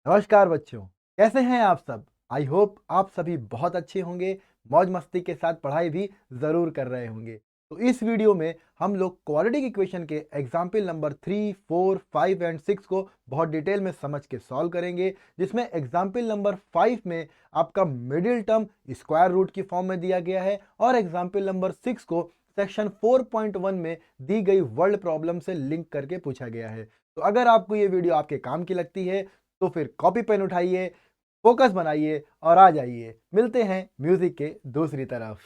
नमस्कार बच्चों, कैसे हैं आप सब? आई होप आप सभी बहुत अच्छे होंगे, मौज मस्ती के साथ पढ़ाई भी ज़रूर कर रहे होंगे। तो इस वीडियो में हम लोग क्वाड्रेटिक इक्वेशन के एग्जाम्पल नंबर 3, 4, 5 एंड 6 को बहुत डिटेल में समझ के सॉल्व करेंगे, जिसमें एग्जाम्पल नंबर 5 में आपका मिडिल टर्म स्क्वायर रूट की फॉर्म में दिया गया है और एग्जाम्पल नंबर 6 को सेक्शन 4.1 में दी गई वर्ल्ड प्रॉब्लम से लिंक करके पूछा गया है। तो अगर आपको ये वीडियो आपके काम की लगती है तो फिर कॉपी पेन उठाइए, फोकस बनाइए और आ जाइए। मिलते हैं म्यूजिक के दूसरी तरफ।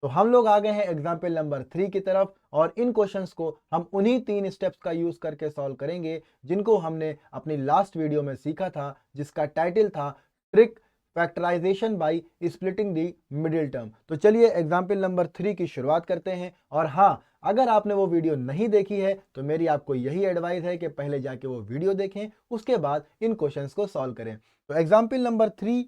तो हम लोग आ गए हैं एग्जाम्पल नंबर 3 की तरफ और इन क्वेश्चंस को हम उन्हीं 3 स्टेप्स का यूज करके सॉल्व करेंगे जिनको हमने अपनी लास्ट वीडियो में सीखा था, जिसका टाइटल था trick factorization by splitting the middle term. तो चलिए एग्जाम्पल नंबर 3 की शुरुआत करते हैं। और हाँ, अगर आपने वो वीडियो नहीं देखी है तो मेरी आपको यही एडवाइस है कि पहले जाके वो वीडियो देखें, उसके बाद इन क्वेश्चंस को सॉल्व करें। तो एग्जाम्पल नंबर 3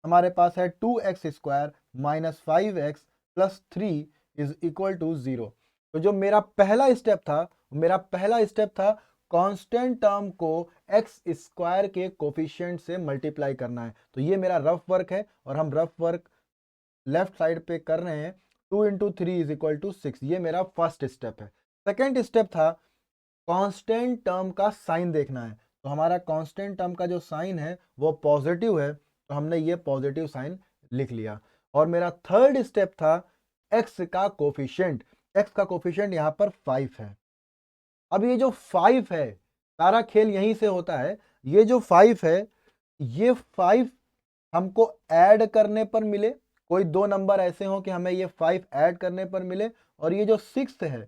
हमारे पास है 2x² minus 5x plus 3 is equal to 0। तो जो मेरा पहला स्टेप था कांस्टेंट टर्म को एक्स स्क्वायर के कोफिशिएंट से मल्टीप्लाई करना है। तो ये मेरा रफ वर्क है और हम रफ वर्क लेफ्ट साइड पे कर रहे हैं। 2 इंटू 3 इज इक्वल टू 6, ये मेरा फर्स्ट स्टेप है। सेकेंड स्टेप था कांस्टेंट टर्म का साइन देखना है। तो हमारा कांस्टेंट टर्म का जो साइन है वो पॉजिटिव है, तो हमने ये पॉजिटिव साइन लिख लिया। और मेरा थर्ड स्टेप था एक्स का कोफिशिएंट। एक्स का कोफिशिएंट यहाँ पर 5 है। अब ये जो 5 है, सारा खेल यहीं से होता है। ये जो 5 है, ये 5 हमको ऐड करने पर मिले, कोई दो नंबर ऐसे हो कि हमें ये 5 ऐड करने पर मिले, और ये जो 6 है,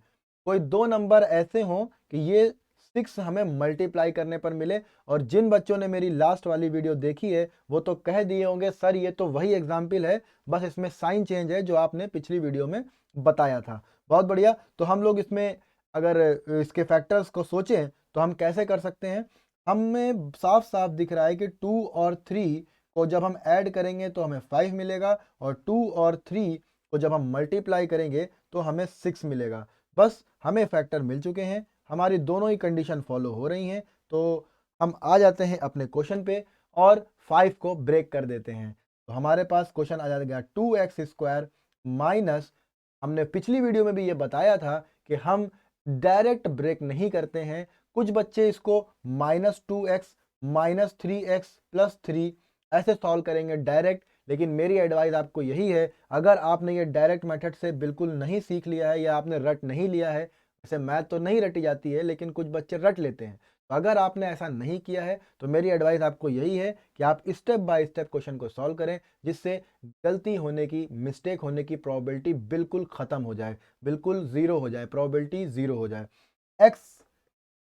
कोई दो नंबर ऐसे हो कि ये 6 हमें मल्टीप्लाई करने पर मिले। और जिन बच्चों ने मेरी लास्ट वाली वीडियो देखी है वो तो कह दिए होंगे सर ये तो वही एग्जाम्पल है, बस इसमें साइन चेंज है जो आपने पिछली वीडियो में बताया था। बहुत बढ़िया। तो हम लोग इसमें अगर इसके फैक्टर्स को सोचें तो हम कैसे कर सकते हैं? हमें साफ साफ दिख रहा है कि 2 और 3 को जब हम ऐड करेंगे तो हमें 5 मिलेगा, और 2 और 3 को जब हम मल्टीप्लाई करेंगे तो हमें 6 मिलेगा। बस हमें फैक्टर मिल चुके हैं, हमारी दोनों ही कंडीशन फॉलो हो रही हैं। तो हम आ जाते हैं अपने क्वेश्चन पे और 5 को ब्रेक कर देते हैं। तो हमारे पास क्वेश्चन आ जाएगा 2x² माइनस, हमने पिछली वीडियो में भी ये बताया था कि हम डायरेक्ट ब्रेक नहीं करते हैं। कुछ बच्चे इसको -2x माइनस 3x प्लस 3 ऐसे सॉल्व करेंगे डायरेक्ट, लेकिन मेरी एडवाइस आपको यही है, अगर आपने ये डायरेक्ट मेथड से बिल्कुल नहीं सीख लिया है या आपने रट नहीं लिया है, वैसे मैथ तो नहीं रटी जाती है लेकिन कुछ बच्चे रट लेते हैं, तो अगर आपने ऐसा नहीं किया है तो मेरी एडवाइस आपको यही है कि आप स्टेप बाय स्टेप क्वेश्चन को सॉल्व करें, जिससे गलती होने की, मिस्टेक होने की प्रोबेबिलिटी बिल्कुल खत्म हो जाए, बिल्कुल जीरो हो जाए, प्रोबेबिलिटी जीरो हो जाए। एक्स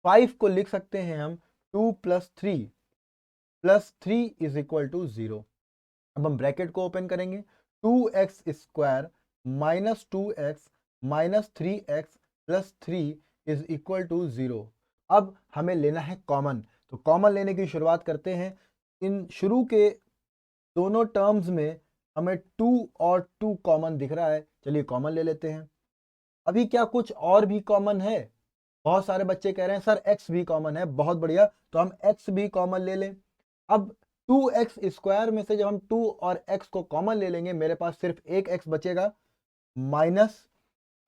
5 को लिख सकते हैं हम 2 प्लस 3 इज इक्वल टू 0। अब हम ब्रैकेट को ओपन करेंगे, 2x² minus 2x minus 3x plus 3 is equal to 0। अब हमें लेना है कॉमन, तो कॉमन लेने की शुरुआत करते हैं। इन शुरू के दोनों टर्म्स में हमें 2 और 2 कॉमन दिख रहा है, चलिए कॉमन ले लेते हैं। अभी क्या कुछ और भी कॉमन है? बहुत सारे बच्चे कह रहे हैं सर x भी कॉमन है, बहुत बढ़िया, तो हम x भी कॉमन ले लें। अब 2x² में से जब हम 2 और x को कॉमन ले लेंगे, मेरे पास सिर्फ एक x बचेगा, माइनस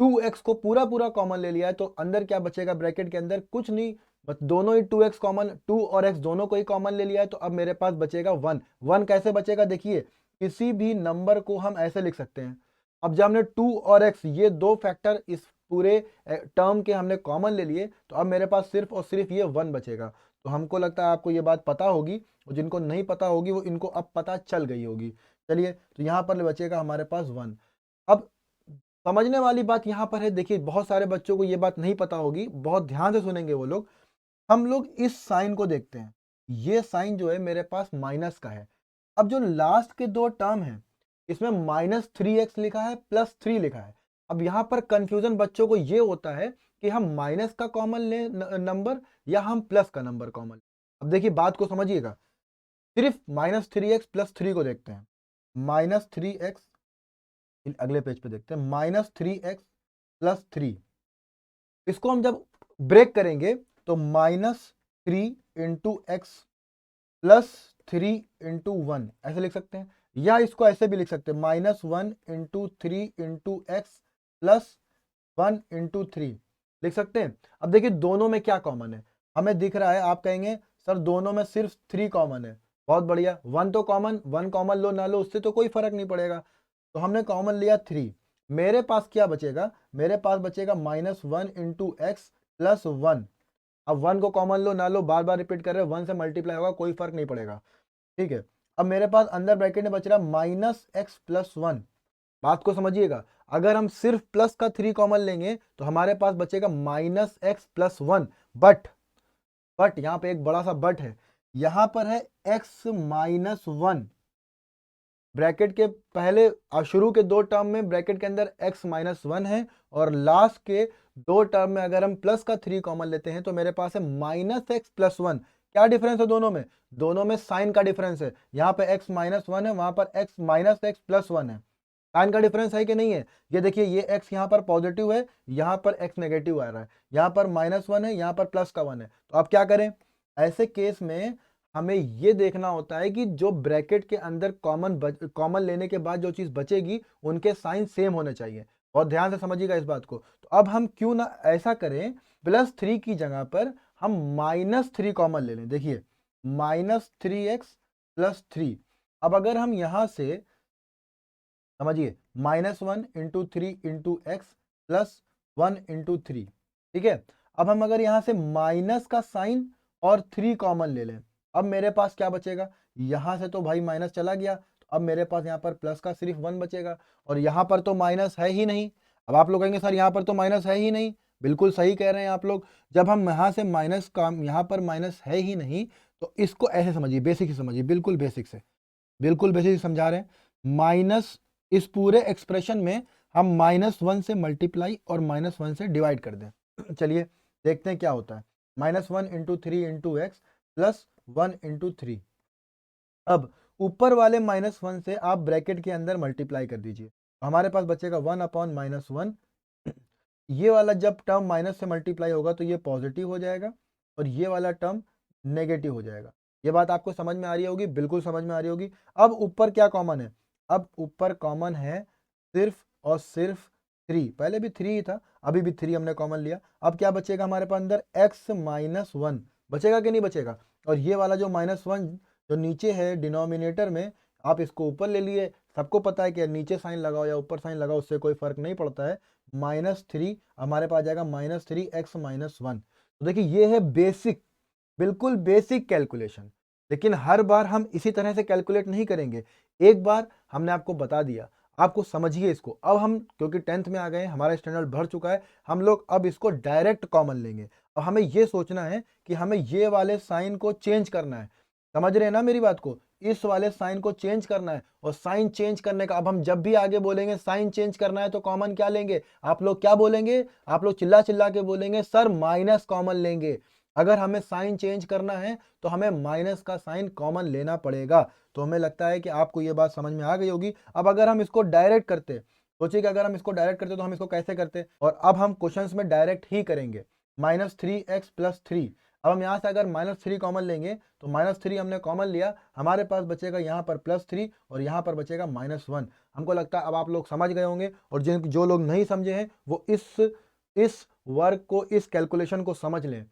2x को पूरा पूरा कॉमन ले लिया है तो अंदर क्या बचेगा? ब्रैकेट के अंदर कुछ नहीं, बस दोनों ही 2x कॉमन, 2 और x दोनों को ही कॉमन ले लिया है, तो अब मेरे पास बचेगा 1। 1 कैसे बचेगा? देखिए, किसी भी नंबर को हम ऐसे लिख सकते हैं। अब जब हमने 2 और x ये दो फैक्टर इस पूरे टर्म के हमने कॉमन ले लिए, तो अब मेरे पास सिर्फ और सिर्फ ये 1 बचेगा। तो हमको लगता है आपको ये बात पता होगी, और जिनको नहीं पता होगी वो इनको अब पता चल गई होगी। चलिए, तो यहाँ पर बचेगा हमारे पास 1। अब समझने वाली बात यहाँ पर है, देखिए बहुत सारे बच्चों को ये बात नहीं पता होगी, बहुत ध्यान से सुनेंगे वो लोग। हम लोग इस साइन को देखते हैं, ये साइन जो है मेरे पास माइनस का है। अब जो लास्ट के दो टर्म हैं, इसमें -3x लिखा है, +3 लिखा है। अब यहाँ पर कंफ्यूजन बच्चों को ये होता है कि हम माइनस का कॉमन लें नंबर या हम प्लस का नंबर कॉमन। अब देखिए बात को समझिएगा, सिर्फ -3x +3 को देखते हैं। -3x, अगले पेज पे देखते हैं, -3x + 3, इसको हम जब ब्रेक करेंगे तो -3 × x +3 × 1 ऐसे लिख सकते हैं, या इसको ऐसे भी लिख सकते हैं -1 × 3 × x +1 × 3 लिख सकते हैं। अब देखिए दोनों में क्या कॉमन है, हमें दिख रहा है, आप कहेंगे सर दोनों में सिर्फ 3 कॉमन है, बहुत बढ़िया, 1 तो कॉमन, 1 कॉमन लो ना लो उससे तो कोई फर्क नहीं पड़ेगा, तो हमने कॉमन लिया 3। मेरे पास क्या बचेगा, मेरे पास बचेगा -1 × x +1। अब 1 को कॉमन लो ना लो, बार बार रिपीट कर रहे हो, 1 से मल्टीप्लाई होगा, कोई फर्क नहीं पड़ेगा, ठीक है। अब मेरे पास अंदर ब्रैकेट में बच रहा -x +1। बात को समझिएगा, अगर हम सिर्फ प्लस का 3 कॉमन लेंगे तो हमारे पास बचेगा -x +1, बट यहां पे एक बड़ा सा बट है, यहां पर है x -1। ब्रैकेट के पहले शुरू के 2 टर्म में ब्रैकेट के अंदर x -1 है, और लास्ट के 2 टर्म में अगर हम प्लस का 3 कॉमन लेते हैं तो मेरे पास है -x +1। क्या डिफरेंस है दोनों में? दोनों में साइन का डिफरेंस है, यहाँ पे x -1 है, वहां पर x -x +1 है। साइन का डिफरेंस है कि नहीं है? ये देखिए, ये x यहाँ पर पॉजिटिव है, यहाँ पर x नेगेटिव आ रहा है, यहाँ पर -1 है, यहाँ पर प्लस का 1 है। तो अब क्या करें? ऐसे केस में हमें ये देखना होता है कि जो ब्रैकेट के अंदर कॉमन लेने के बाद जो चीज़ बचेगी उनके साइन सेम होने चाहिए। और ध्यान से समझिएगा इस बात को। तो अब हम क्यों ना ऐसा करें, +3 की जगह पर हम -3 कॉमन ले लें। देखिए -3x +3। अब अगर हम यहाँ से समझिए -1 × 3 × x +1 × 3, ठीक है। अब हम अगर यहाँ से माइनस का साइन और 3 कॉमन ले लें, अब मेरे पास क्या बचेगा? यहाँ से तो भाई माइनस चला गया, तो अब मेरे पास यहाँ पर प्लस का सिर्फ 1 बचेगा, और यहाँ पर तो माइनस है ही नहीं। अब आप लोग कहेंगे सर यहाँ पर तो माइनस है ही नहीं, बिल्कुल सही कह रहे हैं आप लोग। जब हम यहाँ से माइनस का, यहाँ पर माइनस है ही नहीं, तो इसको ऐसे समझिए, बेसिक ही समझिए, बिल्कुल बेसिक से, बिल्कुल बेसिक समझा रहे हैं। माइनस, इस पूरे एक्सप्रेशन में हम -1 से मल्टीप्लाई और -1 से डिवाइड कर दें। चलिए देखते हैं क्या होता है। -1 × 3 × x +1 × 3। अब ऊपर वाले -1 से आप ब्रैकेट के अंदर मल्टीप्लाई कर दीजिए, हमारे पास बचेगा 1/-1। ये वाला जब टर्म माइनस से मल्टीप्लाई होगा तो ये पॉजिटिव हो जाएगा, और ये वाला टर्म नेगेटिव हो जाएगा। ये बात आपको समझ में आ रही होगी, बिल्कुल समझ में आ रही होगी। अब ऊपर क्या कॉमन है? अब ऊपर कॉमन है सिर्फ और सिर्फ 3। पहले भी 3 ही था, अभी भी 3 हमने कॉमन लिया। अब क्या बचेगा हमारे पास अंदर? x -1 बचेगा कि नहीं बचेगा? और ये वाला जो -1 जो नीचे है डिनोमिनेटर में, आप इसको ऊपर ले लिए। सबको पता है कि नीचे साइन लगाओ या ऊपर साइन लगाओ, उससे कोई फर्क नहीं पड़ता है। -3 हमारे पास जाएगा -3x -1। तो देखिए ये है बेसिक, बिल्कुल बेसिक कैलकुलेशन। लेकिन हर बार हम इसी तरह से कैलकुलेट नहीं करेंगे। एक बार हमने आपको बता दिया, आपको समझिए इसको। अब हम क्योंकि 10th में आ गए हैं, हमारा स्टैंडर्ड बढ़ चुका है, हम लोग अब इसको डायरेक्ट कॉमन लेंगे। और हमें ये सोचना है कि हमें ये वाले साइन को चेंज करना है। समझ रहे हैं ना मेरी बात को? इस वाले साइन को चेंज करना है, और साइन चेंज करने का, अब हम जब भी आगे बोलेंगे साइन चेंज करना है तो कॉमन क्या लेंगे? आप लोग क्या बोलेंगे? आप लोग चिल्ला चिल्ला के बोलेंगे सर माइनस कॉमन लेंगे। अगर हमें साइन चेंज करना है तो हमें माइनस का साइन कॉमन लेना पड़ेगा। तो हमें लगता है कि आपको ये बात समझ में आ गई होगी। अब अगर हम इसको डायरेक्ट करते, सोचिए कि अगर हम इसको डायरेक्ट करते तो हम इसको कैसे करते, और अब हम क्वेश्चंस में डायरेक्ट ही करेंगे। -3x + 3। अब हम यहाँ से अगर -3 कॉमन लेंगे तो -3 हमने कॉमन लिया, हमारे पास बचेगा यहाँ पर +3 और यहाँ पर बचेगा -1। हमको लगता है अब आप लोग समझ गए होंगे, और जो लोग नहीं समझे हैं वो इस वर्क को, इस कैलकुलेशन को समझ लें।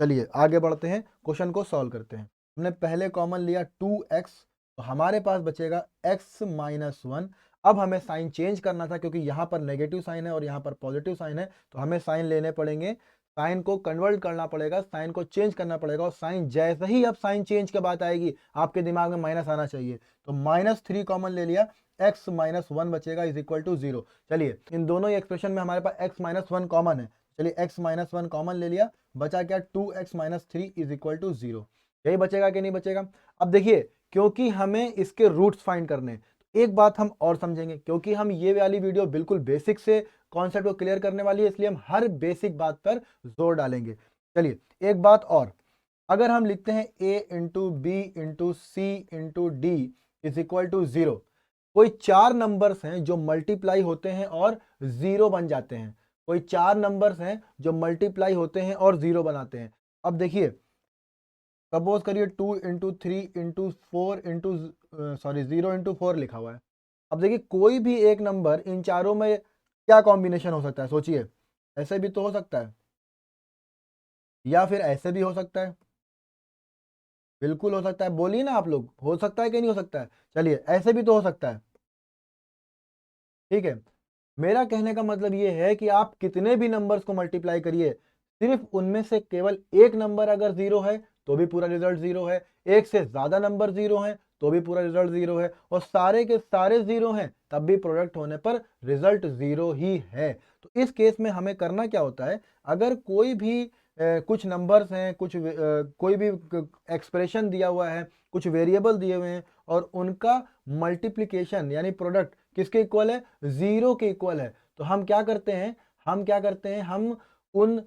चलिए आगे बढ़ते हैं, क्वेश्चन को सॉल्व करते हैं। हमने पहले कॉमन लिया 2x, तो हमारे पास बचेगा x -1। अब हमें साइन चेंज करना था, क्योंकि यहाँ पर नेगेटिव साइन है और यहाँ पर पॉजिटिव साइन है, तो हमें साइन लेने पड़ेंगे, साइन को कन्वर्ट करना पड़ेगा, साइन को चेंज करना पड़ेगा। और साइन जैसे ही अब साइन चेंज की बात आएगी, आपके दिमाग में माइनस आना चाहिए। तो -3 कॉमन ले लिया, x -1 बचेगा = 0। चलिए इन दोनों ही एक्सप्रेशन में हमारे पास x -1 कॉमन है, चलिए x -1 कॉमन ले लिया, बचा क्या? 2x - 3 = 0। यही बचेगा कि नहीं बचेगा? अब देखिए, क्योंकि हमें इसके रूट्स फाइंड करने हैं, तो एक बात हम और समझेंगे, क्योंकि हम ये वाली वीडियो बिल्कुल बेसिक से कॉन्सेप्ट को क्लियर करने वाली है, इसलिए हम हर बेसिक बात पर जोर डालेंगे। चलिए एक बात और, अगर हम लिखते हैं a × b × c × d = 0, कोई 4 नंबर्स हैं जो मल्टीप्लाई होते हैं और 0 बन जाते हैं। कोई 4 नंबर्स हैं जो मल्टीप्लाई होते हैं और 0 बनाते हैं। अब देखिए, सपोज करिए 2 इंटू 3 इंटू 4 इंटू 0 इंटू 4 लिखा हुआ है। अब देखिए कोई भी एक नंबर इन चारों में क्या कॉम्बिनेशन हो सकता है, सोचिए। ऐसे भी तो हो सकता है, या फिर ऐसे भी हो सकता है। बिल्कुल हो सकता है, बोलिए ना आप लोग, हो सकता है कि नहीं हो सकता है। चलिए, ऐसे भी तो हो सकता है, ठीक है। मेरा कहने का मतलब ये है कि आप कितने भी नंबर्स को मल्टीप्लाई करिए, सिर्फ उनमें से केवल एक नंबर अगर जीरो है तो भी पूरा रिजल्ट जीरो है, एक से ज्यादा नंबर जीरो है तो भी पूरा रिजल्ट जीरो है, और सारे के सारे जीरो हैं तब भी प्रोडक्ट होने पर रिजल्ट जीरो ही है। तो इस केस में हमें करना क्या होता है, अगर कोई भी कुछ नंबर्स हैं, कोई भी एक्सप्रेशन दिया हुआ है, कुछ वेरिएबल दिए हुए हैं और उनका मल्टीप्लिकेशन यानी प्रोडक्ट किसके इक्वल है, जीरो के इक्वल है, तो हम क्या करते हैं, हम उन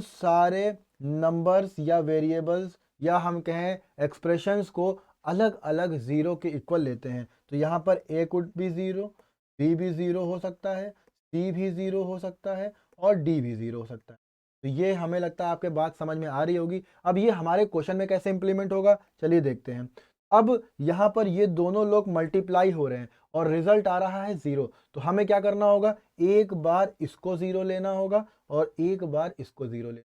सारे नंबर्स या वेरिएबल्स या हम कहें एक्सप्रेशंस को अलग अलग जीरो के इक्वल लेते हैं। तो यहाँ पर ए कुड भी जीरो, बी भी जीरो हो सकता है, सी भी जीरो हो सकता है और डी भी जीरो हो सकता है। तो ये हमें लगता है आपके बात समझ में आ रही होगी। अब ये हमारे क्वेश्चन में कैसे इंप्लीमेंट होगा, चलिए देखते हैं। अब यहाँ पर ये दोनों लोग मल्टीप्लाई हो रहे हैं और रिजल्ट आ रहा है जीरो, तो हमें क्या करना होगा, एक बार इसको जीरो लेना होगा और एक बार इसको जीरो लेना।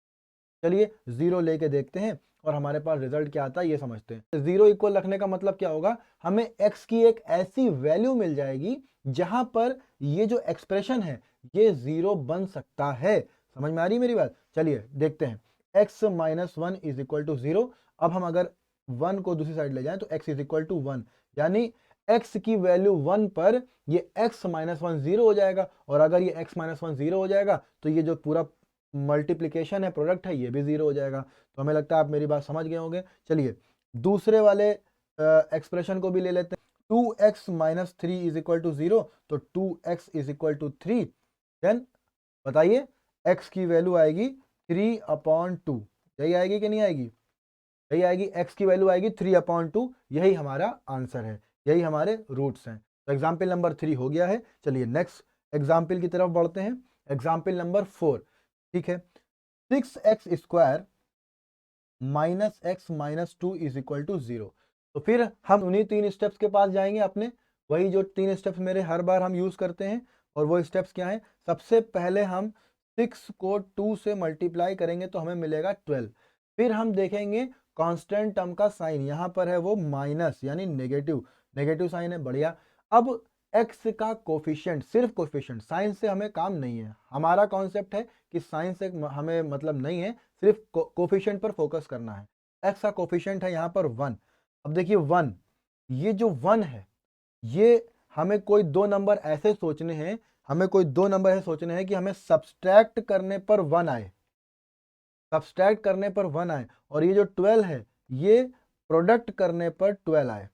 चलिए जीरो लेके देखते हैं और हमारे पास रिजल्ट क्या आता है ये समझते हैं। जीरो इक्वल रखने का मतलब क्या होगा, हमें x की एक ऐसी वैल्यू मिल जाएगी जहां पर ये जो एक्सप्रेशन है ये जीरो बन सकता है। समझ में आ रही मेरी बात, चलिए देखते हैं। x minus one is equal to zero. अब हम अगर वन को दूसरी साइड ले जाएं तो x is equal to one, यानी x की वैल्यू वन पर ये x माइनस वन जीरो हो जाएगा, और अगर ये x माइनस वन जीरो हो जाएगा तो ये जो पूरा मल्टीप्लिकेशन है, प्रोडक्ट है, ये भी जीरो हो जाएगा। तो हमें लगता है आप मेरी बात समझ गए होंगे। चलिए दूसरे वाले एक्सप्रेशन को भी ले लेते हैं। 2x minus three is equal to zero, तो 2x is equal to three. Then बताइए x की वैल्यू आएगी 3/2, यही आएगी कि नहीं आएगी, यही आएगी, x की वैल्यू आएगी 3/2। यही हमारा आंसर है, यही हमारे रूट्स हैं। तो एग्जाम्पल नंबर 3 हो गया है। चलिए नेक्स्ट एग्जाम्पल की तरफ बढ़ते हैं। एग्जाम्पल नंबर 4, ठीक है। 6x square minus x minus two is equal to zero. तो फिर हम उन्हीं तीन स्टेप्स के पास जाएंगे अपने, वही जो तीन स्टेप्स मेरे हर बार हम यूज करते हैं। और वो स्टेप्स क्या हैं, सबसे पहले हम 6 को 2 से मल्टीप्लाई करेंगे तो हमें मिलेगा 12। फिर हम देखेंगे कांस्टेंट टर्म का साइन, यहाँ पर है वो माइनस यानी नेगेटिव, नेगेटिव साइन है, बढ़िया। अब एक्स का कोफिशिएंट, सिर्फ कोफिशिएंट, साइंस से हमें काम नहीं है, हमारा कॉन्सेप्ट है कि साइंस से हमें मतलब नहीं है, सिर्फ कोफिशिएंट पर फोकस करना है। एक्स का कोफिशिएंट है यहाँ पर वन। अब देखिए वन, ये जो वन है, ये हमें कोई दो नंबर ऐसे सोचने हैं, कि हमें सब्सट्रैक्ट करने पर वन आए, सब्सट्रैक्ट करने पर वन आए, और ये जो 12 है ये प्रोडक्ट करने पर 12 आए,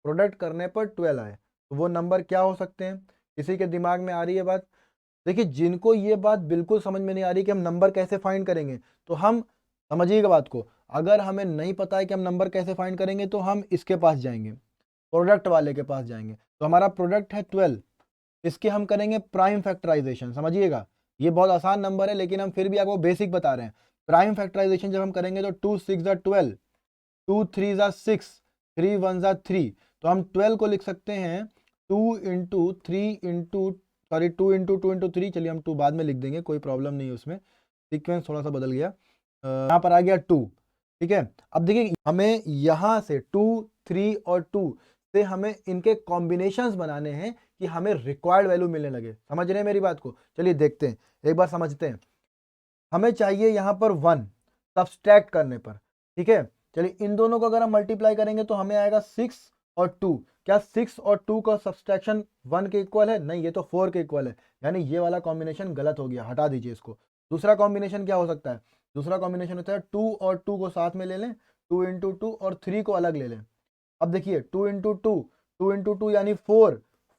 प्रोडक्ट करने पर 12 आए। तो वो नंबर क्या हो सकते हैं, किसी के दिमाग में आ रही है बात। देखिए जिनको ये बात बिल्कुल समझ में नहीं आ रही कि हम नंबर कैसे फाइंड करेंगे, तो हम समझिएगा बात को। अगर हमें नहीं पता है कि हम नंबर कैसे फाइंड करेंगे तो हम इसके पास जाएंगे, प्रोडक्ट वाले के पास जाएंगे। तो हमारा प्रोडक्ट है 12, इसके हम करेंगे प्राइम फैक्टराइजेशन। समझिएगा ये बहुत आसान नंबर है लेकिन हम फिर भी आपको बेसिक बता रहे हैं। प्राइम फैक्टराइजेशन जब हम करेंगे तो 2 6 ज़ा 12, 2 3 ज़ा 6, 3 1 ज़ा 3। तो हम 12 को लिख सकते हैं 2 into 3 into sorry 2 into 2 into 3, चलिए हम 2 बाद में लिख देंगे, कोई प्रॉब्लम नहीं है उसमें, सीक्वेंस थोड़ा सा बदल गया। यहाँ पर आ गया 2, ठीक है। अब देखिए हमें यहाँ से 2 3 और 2 से हमें इनके कॉम्बिनेशंस बनाने हैं कि हमें रिक्वायर्ड वैल्यू मिलने लगे। समझ रहे हैं मेरी बात को, चलिए देखते हैं, एक बार समझते हैं। हमें चाहिए यहाँ पर 1 सब्सट्रैक्ट करने पर, ठीक है। चलिए इन दोनों को अगर हम मल्टीप्लाई करेंगे तो हमें आएगा 6 और 2। क्या 6 और 2 का सब्सट्रैक्शन 1 के इक्वल है, नहीं, ये तो 4 के इक्वल है, यानी ये वाला कॉम्बिनेशन गलत हो गया, हटा दीजिए इसको। दूसरा कॉम्बिनेशन क्या हो सकता है, दूसरा कॉम्बिनेशन होता है 2 और 2 को साथ में ले लें, 2 इंटू 2 और 3 को अलग ले लें। अब देखिए 2 इंटू 2, 2 इंटू 2 यानी 4,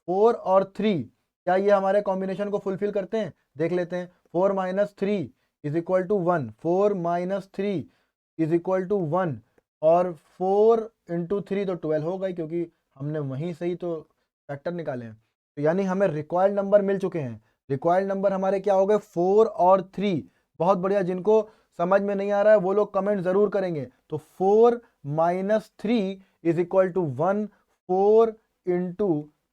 4 और 3, क्या ये हमारे कॉम्बिनेशन को फुलफिल करते हैं, देख लेते हैं। 4 minus 3 is equal to 1, 4 minus 3 is equal to 1, और 4 इंटू 3 तो 12 हो गई, क्योंकि हमने वहीं से ही तो फैक्टर निकाले हैं। तो यानी हमें रिक्वायर्ड नंबर मिल चुके हैं। रिक्वायर्ड नंबर हमारे क्या हो गए 4 और 3। बहुत बढ़िया, जिनको समझ में नहीं आ रहा है वो लोग कमेंट जरूर करेंगे। तो 4 minus 3 is equal to 1, 4 into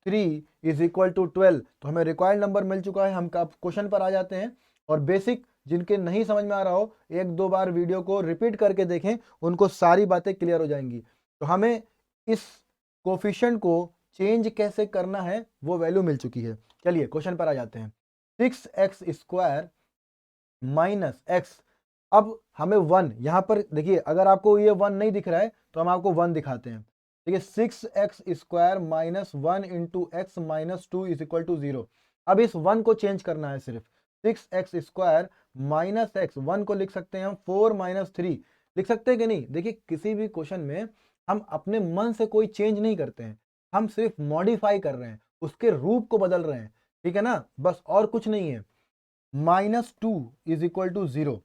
3 is equal to 12। तो हमें रिक्वायर्ड नंबर मिल चुका है। हम क्वेश्चन पर आ जाते हैं और बेसिक जिनके नहीं समझ में आ रहा हो एक दो बार वीडियो को रिपीट करके देखें, उनको सारी बातें क्लियर हो जाएंगी। तो हमें इस कोफिशिएंट को चेंज कैसे करना है वो वैल्यू मिल चुकी है। चलिए क्वेश्चन पर आ जाते हैं। 6x² minus x. अब हमें 1 यहां पर देखिए, अगर आपको ये 1 नहीं दिख रहा है तो हम आपको 1 दिखाते हैं। देखिए 6x² minus 1 into x minus 2 is equal to 0। अब इस 1 को चेंज करना है सिर्फ। 6x² माइनस एक्स, 1 को लिख सकते हैं हम 4 माइनस 3, लिख सकते हैं कि नहीं। देखिए किसी भी क्वेश्चन में हम अपने मन से कोई चेंज नहीं करते हैं, हम सिर्फ मॉडिफाई कर रहे हैं, उसके रूप को बदल रहे हैं, ठीक है ना, बस और कुछ नहीं है। Minus 2 is equal to 0।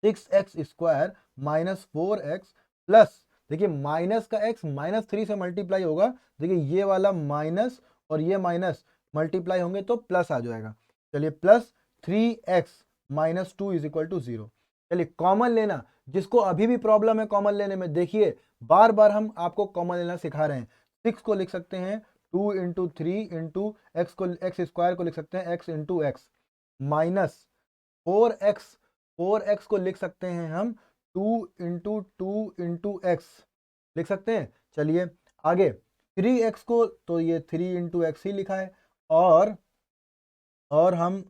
6x² minus 4x plus, देखिए माइनस का x माइनस 3 से मल्टीप्लाई होगा। देखिए ये वाला माइनस और ये माइनस मल्टीप्लाई होंगे तो प्लस आ जाएगा। चलिए plus 3x minus 2 is equal to 0। चलिए कॉमन लेना, जिसको अभी भी प्रॉब्लम है कॉमन लेने में, देखिए बार बार हम आपको कॉमन लेना सिखा रहे हैं। 6 को लिख सकते हैं 2 इंटू 3 इंटू एक्स को, एक्स स्क्वायर को लिख सकते हैं x into x minus 4x, 4x को लिख सकते हैं हम 2 एक्स लिख सकते हैं। चलिए आगे 3x को, तो ये 3 इंटू एक्स ही लिखा है। और हम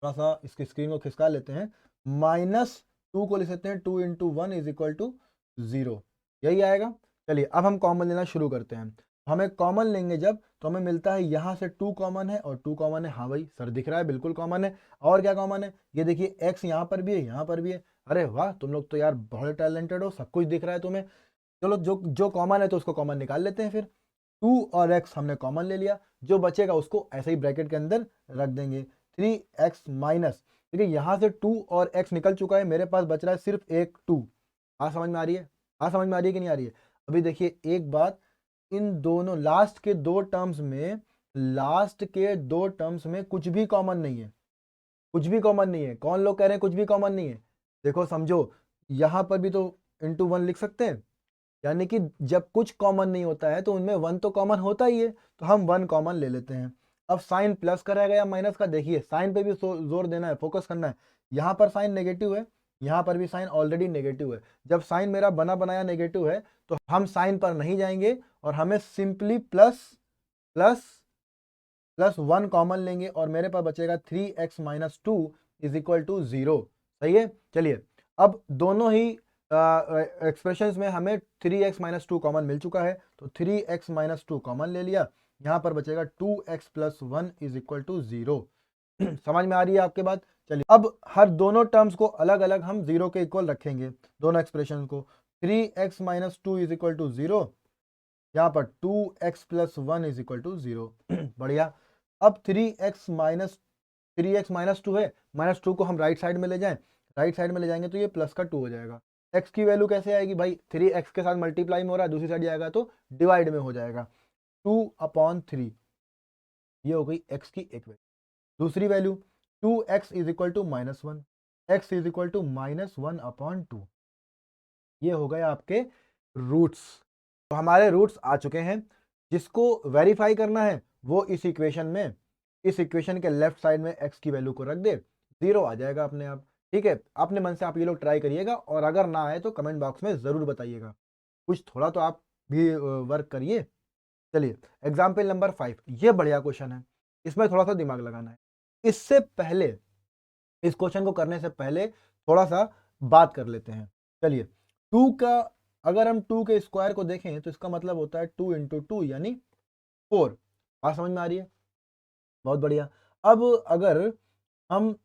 थोड़ा सा इसकी स्क्रीन को खिसका लेते हैं। माइनस 2 को लिख सकते हैं 2 इंटू 1 इज इक्वल टू 0, यही आएगा। चलिए अब हम कॉमन लेना शुरू करते हैं। हमें कॉमन लेंगे जब, तो हमें मिलता है यहाँ से 2 कॉमन है और 2 कॉमन है। हाँ भाई सर दिख रहा है, बिल्कुल कॉमन है। और क्या कॉमन है, ये देखिए x यहाँ पर भी है, यहाँ पर भी है। अरे वाह, तुम लोग तो यार बहुत टैलेंटेड हो, सब कुछ दिख रहा है तुम्हें। चलो जो जो कॉमन है तो उसको कॉमन निकाल लेते हैं। फिर 2 और x हमने कॉमन ले लिया, जो बचेगा उसको ऐसे ही ब्रैकेट के अंदर रख देंगे। 3x माइनस, देखिए यहाँ से 2 और x निकल चुका है, मेरे पास बच रहा है सिर्फ एक 2। हाँ समझ में आ रही है, हाँ समझ में आ रही है कि नहीं आ रही है। अभी देखिए एक बात, इन दोनों लास्ट के दो टर्म्स में, कुछ भी कॉमन नहीं है, कुछ भी कॉमन नहीं है। कौन लोग कह रहे हैं कुछ भी कॉमन नहीं है? देखो समझो, यहाँ पर भी तो इंटू 1 लिख सकते हैं, यानी कि जब कुछ कॉमन नहीं होता है तो उनमें 1 तो कॉमन होता ही है, तो हम 1 कॉमन ले लेते हैं। अब साइन प्लस कराया या माइनस का, देखिए साइन पे भी जोर देना है, फोकस करना है। यहाँ पर साइन नेगेटिव है, यहाँ पर भी साइन ऑलरेडी नेगेटिव है। जब साइन मेरा बना बनाया नेगेटिव है तो हम साइन पर नहीं जाएंगे और हमें simply plus plus plus 1 common लेंगे और मेरे पास बचेगा 3x minus 2 is equal to 0। सही है। चलिए अब दोनों ही एक्सप्रेशंस में हमें 3x माइनस 2 कॉमन मिल चुका है, तो 3x माइनस 2 कॉमन ले लिया। यहाँ पर बचेगा 2x plus 1 is equal to 0। समझ में आ रही है आपके बात? चलिए अब हर दोनों टर्म्स को अलग अलग हम 0 के इक्वल रखेंगे, दोनों एक्सप्रेशन को। 3x minus 2 is equal to 0, यहाँ पर 2x plus 1 is equal to 0। बढ़िया। अब 3x माइनस 2 है, माइनस 2 को हम राइट साइड में ले जाएं, राइट साइड में ले जाएंगे तो ये प्लस का 2 हो जाएगा। x की वैल्यू कैसे आएगी भाई, 3x के साथ मल्टीप्लाई में हो रहा है, दूसरी साइड जाएगा तो डिवाइड में हो जाएगा। 2/3, ये हो गई x की एक वैल्यू। दूसरी value 2x is equal to minus 1, x is equal to minus 1/2, ये हो गए आपके रूट्स। तो हमारे रूट्स आ चुके हैं। जिसको वेरीफाई करना है वो इस इक्वेशन में, इस इक्वेशन के लेफ्ट साइड में x की वैल्यू को रख दे, 0 आ जाएगा अपने आप। ठीक है, अपने मन से आप ये लोग ट्राई करिएगा और अगर ना आए तो कमेंट बॉक्स में ज़रूर बताइएगा। कुछ थोड़ा तो आप भी वर्क करिए। चलिए एग्जाम्पल नंबर 5, ये बढ़िया क्वेश्चन है, इसमें थोड़ा सा दिमाग लगाना है। इससे पहले, इस क्वेश्चन को करने से पहले थोड़ा सा बात कर लेते हैं। चलिए 2 का, अगर हम 2 के स्क्वायर को देखें तो इसका मतलब होता है 2 इंटू 2 यानी 4। बात समझ में आ रही है? बहुत बढ़िया। अब अगर हम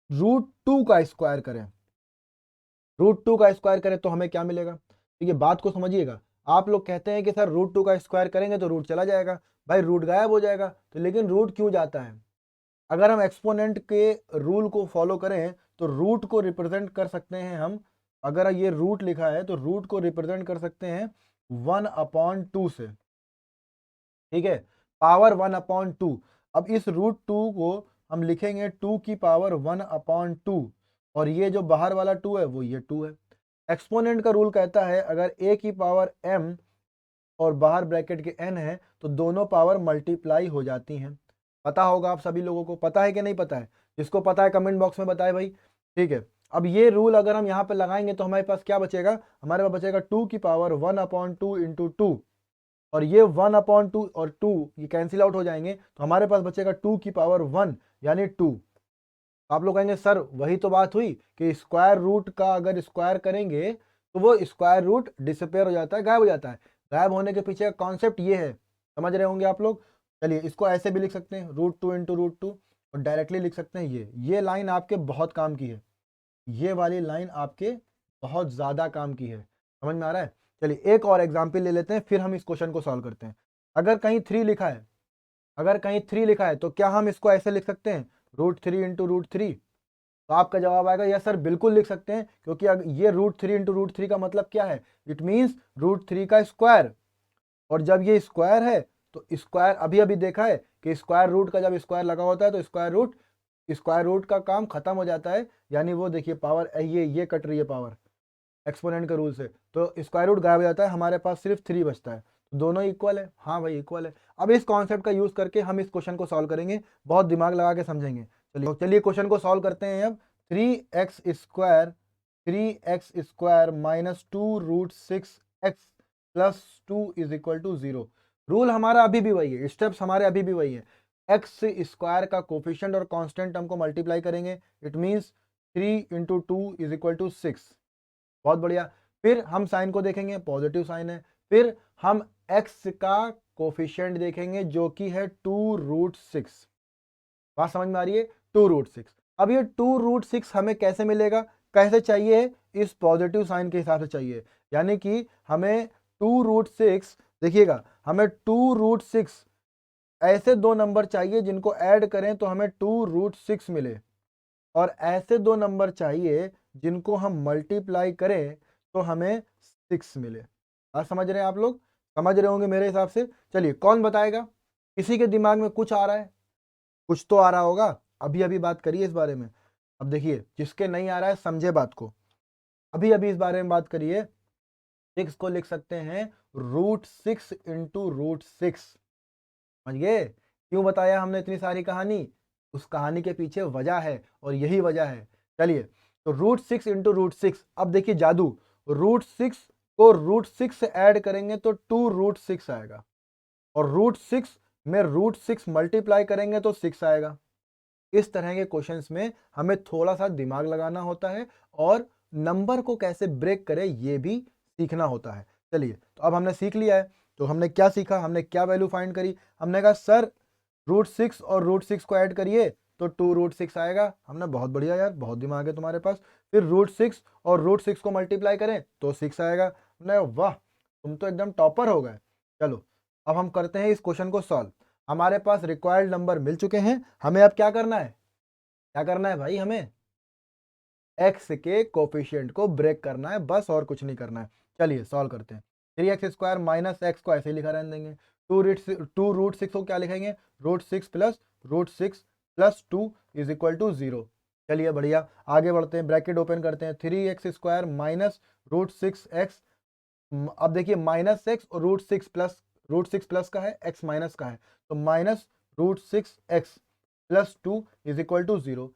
√2 का स्क्वायर करें, √2 का स्क्वायर करें तो हमें क्या मिलेगा? तो ये बात को समझिएगा। आप लोग कहते हैं कि सर √2 का स्क्वायर करेंगे तो रूट चला जाएगा, भाई रूट गायब हो जाएगा, तो लेकिन रूट क्यों जाता है? अगर हम एक्सपोनेंट के रूल को फॉलो करें तो रूट को रिप्रेजेंट कर सकते हैं हम, अगर ये रूट लिखा है तो रूट को रिप्रेजेंट कर सकते हैं 1/2 से। ठीक है, पावर 1/2। अब इस √2 को हम लिखेंगे 2 की पावर 1/2 और ये जो बाहर वाला 2 है वो ये 2 है। एक्सपोनेंट का रूल कहता है अगर a की पावर m और बाहर ब्रैकेट के n है तो दोनों पावर मल्टीप्लाई हो जाती हैं। पता होगा आप सभी लोगों को, पता है कि नहीं पता है? जिसको पता है कमेंट बॉक्स में बताए भाई। ठीक है, अब ये रूल अगर हम यहाँ पे लगाएंगे तो हमारे पास क्या बचेगा? हमारे पास बचेगा 2 की पावर 1/2 इंटू 2 और ये 1/2 और 2 ये कैंसिल आउट हो जाएंगे तो हमारे पास बचेगा 2 की पावर 1 यानी 2। आप लोग कहेंगे सर वही तो बात हुई कि स्क्वायर रूट का अगर स्क्वायर करेंगे तो वो स्क्वायर रूट डिसअपेयर हो जाता है, गायब हो जाता है। गायब होने के पीछे का कॉन्सेप्ट ये है, समझ रहे होंगे आप लोग। चलिए इसको ऐसे भी लिख सकते हैं √2 इंटू √2 और डायरेक्टली लिख सकते हैं ये लाइन आपके बहुत काम की है, ये वाली लाइन आपके बहुत ज़्यादा काम की है। समझ में आ रहा है? चलिए एक और एग्जाम्पल ले लेते हैं फिर हम इस क्वेश्चन को सॉल्व करते हैं। अगर कहीं 3 लिखा है, अगर कहीं 3 लिखा है तो क्या हम इसको ऐसे लिख सकते हैं √3 इंटू √3? तो आपका जवाब आएगा यस सर बिल्कुल लिख सकते हैं, क्योंकि अगर ये √3 इंटू √3 का मतलब क्या है? इट मीन्स √3 का स्क्वायर। और जब ये स्क्वायर है तो स्क्वायर अभी अभी देखा है कि स्क्वायर रूट का जब स्क्वायर लगा होता है तो स्क्वायर रूट का काम खत्म हो जाता है, यानी वो देखिए पावर ये कट रही है पावर एक्सपोनेंट के रूल से, तो स्क्वायर रूट गायब हो जाता है, हमारे पास सिर्फ 3 बचता है। तो दोनों इक्वल है, हाँ भाई इक्वल है। अब इस कॉन्सेप्ट का यूज करके हम इस क्वेश्चन को सॉल्व करेंगे, बहुत दिमाग लगा के समझेंगे। चलिए क्वेश्चन को सॉल्व करते हैं अब। 3x² minus 2√6x plus 2 is equal to 0। Rule हमारा अभी भी वही है, स्टेप्स हमारे अभी भी वही है। एक्स स्क्वायर का कोफिशिएंट और कांस्टेंट टर्म को मल्टीप्लाई करेंगे, it means 3 into 2 is equal to 6। बहुत बढ़िया। फिर हम साइन को देखेंगे, पॉजिटिव साइन है। फिर हम x का कोफिशिएंट देखेंगे जो कि है 2√6। बात समझ में आ रही है? 2√6। अब ये 2√6 हमें कैसे मिलेगा, कैसे चाहिए? इस पॉजिटिव साइन के हिसाब से चाहिए, यानी कि हमें 2√6 देखिएगा, हमें 2√6 ऐसे दो नंबर चाहिए जिनको ऐड करें तो हमें 2√6 मिले, और ऐसे दो नंबर चाहिए जिनको हम मल्टीप्लाई करें तो हमें 6 मिले। बात समझ रहे हैं आप लोग? समझ रहे होंगे मेरे हिसाब से। चलिए कौन बताएगा? किसी के दिमाग में कुछ आ रहा है? कुछ तो आ रहा होगा, अभी अभी बात करिए इस बारे में। अब देखिए जिसके नहीं आ रहा है समझे बात को, अभी अभी इस बारे में बात करिए। 6 को लिख सकते हैं √6 इंटू √6। समझ गए क्यों बताया हमने इतनी सारी कहानी? उस कहानी के पीछे वजह है और यही वजह है। चलिए तो √6 इंटू √6, अब देखिए जादू, √6 को √6 से ऐड करेंगे तो 2√6 आएगा, और √6 में √6 मल्टीप्लाई करेंगे तो 6 आएगा। इस तरह के क्वेश्चंस में हमें थोड़ा सा दिमाग लगाना होता है और नंबर को कैसे ब्रेक करें ये भी सीखना होता है। चलिए तो अब हमने सीख लिया है, तो हमने क्या सीखा, हमने क्या वैल्यू फाइंड करी? हमने कहा सर √6 और √6 को ऐड करिए तो 2√6 आएगा। हमने बहुत बढ़िया यार, बहुत दिमाग है तुम्हारे पास। फिर √6 और √6 को मल्टीप्लाई करें तो 6 आएगा। हमने वाह तुम तो एकदम टॉपर हो गए। चलो अब हम करते हैं इस क्वेश्चन को सॉल्व। हमारे पास रिक्वायर्ड नंबर मिल चुके हैं, हमें अब क्या करना है? क्या करना है भाई? हमें x के कोफिशिएंट को ब्रेक करना है, बस और कुछ नहीं करना है। चलिए सॉल्व करते हैं। 3x² माइनस x को ऐसे ही लिखा रहने देंगे। 2√6 को क्या लिखेंगे? √6 plus √6 plus 2 is equal to 0। चलिए बढ़िया, आगे बढ़ते हैं, ब्रैकेट ओपन करते हैं। 3x² माइनस √6x, अब देखिए माइनस x और √6 प्लस का है, x माइनस का है, तो minus √6x plus 2 is equal to 0।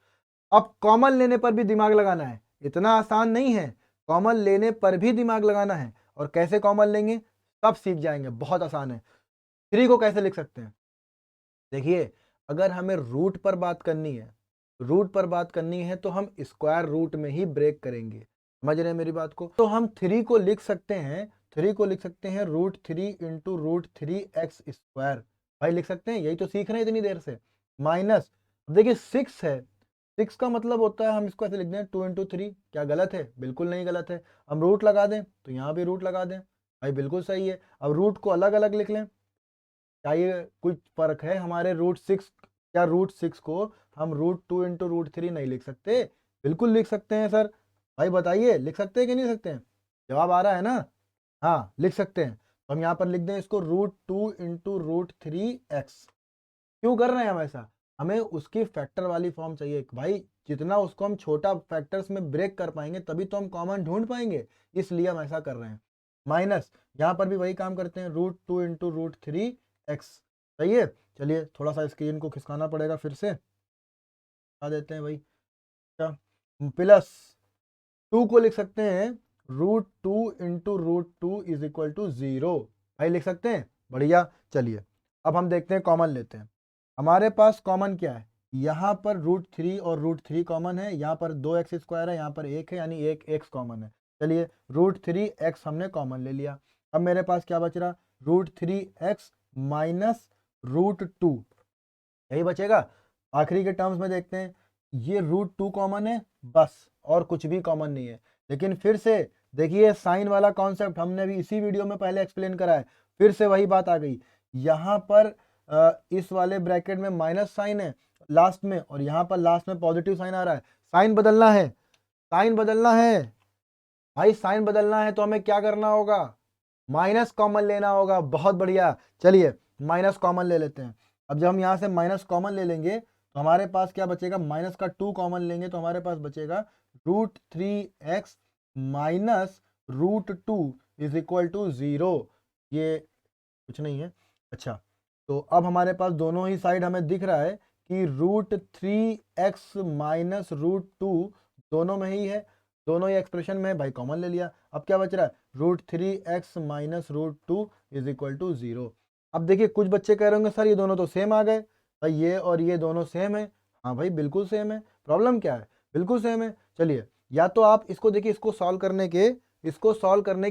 अब कॉमन लेने पर भी दिमाग लगाना है, इतना आसान नहीं है, कॉमन लेने पर भी दिमाग लगाना है। और कैसे कॉमन लेंगे सब सीख जाएंगे, बहुत आसान है। 3 को कैसे लिख सकते हैं? देखिए अगर हमें रूट पर बात करनी है, रूट पर बात करनी है तो हम स्क्वायर रूट में ही ब्रेक करेंगे। समझ रहे हैं मेरी बात को? तो हम 3 को लिख सकते हैं, 3 को लिख सकते हैं √3 इंटू √3x²। भाई लिख सकते हैं, यही तो सीख रहे हैं इतनी देर से। माइनस, देखिए 6 है, 6 का मतलब होता है हम इसको ऐसे लिख दें 2 इंटू 3। क्या गलत है? बिल्कुल नहीं गलत है। हम रूट लगा दें तो यहाँ भी रूट लगा दें, भाई बिल्कुल सही है। अब रूट को अलग अलग लिख लें, क्या ये कुछ फर्क है? हमारे √6 या √6 को हम √2 इंटू √3 नहीं लिख सकते? बिल्कुल लिख सकते हैं सर। भाई बताइए लिख सकते हैं कि नहीं लिख सकते हैं? जवाब आ रहा है ना? हाँ लिख सकते हैं। तो हम यहाँ पर लिख दें इसको √2 इंटू √3x। क्यों कर रहे हैं हम ऐसा? हमें उसकी फैक्टर वाली फॉर्म चाहिए भाई। जितना उसको हम छोटा फैक्टर्स में ब्रेक कर पाएंगे तभी तो हम कॉमन ढूंढ पाएंगे, इसलिए हम ऐसा कर रहे हैं। माइनस यहाँ पर भी वही काम करते हैं, √2 इंटू √3x। सही है। चलिए थोड़ा सा स्क्रीन को खिसकाना पड़ेगा, फिर से आ देते हैं भाई। क्या प्लस 2 को लिख सकते हैं √2 इंटू √2 इज इक्वल टू 0। भाई लिख सकते हैं, बढ़िया। चलिए अब हम देखते हैं, कॉमन लेते हैं। हमारे पास कॉमन क्या है? यहाँ पर √3 और √3 कॉमन है, यहाँ पर 2x² है, यहाँ पर 1 है, यानी एक x कॉमन है। चलिए √3x हमने कॉमन ले लिया। अब मेरे पास क्या बच रहा? √3x माइनस √2, यही बचेगा। आखिरी के टर्म्स में देखते हैं, ये √2 कॉमन है बस, और कुछ भी कॉमन नहीं है। लेकिन फिर से देखिए, साइन वाला कॉन्सेप्ट हमने भी इसी वीडियो में पहले एक्सप्लेन करा है, फिर से वही बात आ गई। यहाँ पर इस वाले ब्रैकेट में माइनस साइन है लास्ट में, और यहाँ पर लास्ट में पॉजिटिव साइन आ रहा है। साइन बदलना है, साइन बदलना है भाई, साइन बदलना है तो हमें क्या करना होगा? माइनस कॉमन लेना होगा। बहुत बढ़िया, चलिए माइनस कॉमन ले लेते हैं। अब जब हम यहाँ से माइनस कॉमन ले लेंगे तो हमारे पास क्या बचेगा? माइनस का 2 कॉमन लेंगे तो हमारे पास बचेगा √3x minus √2 is equal to 0। ये कुछ नहीं है। अच्छा, तो अब हमारे पास दोनों ही साइड हमें दिख रहा है कि √3x माइनस √2 दोनों में ही है, दोनों ही एक्सप्रेशन में भाई कॉमन ले लिया। अब क्या बच रहा है? √3x minus √2 is equal to 0। अब देखिए, कुछ बच्चे कह रहे होंगे सर ये दोनों तो सेम आ गए, भाई ये और ये दोनों सेम है। हाँ भाई बिल्कुल सेम है, प्रॉब्लम क्या है? बिल्कुल सेम है। चलिए, या तो आप इसको देखिए, इसको सॉल्व करने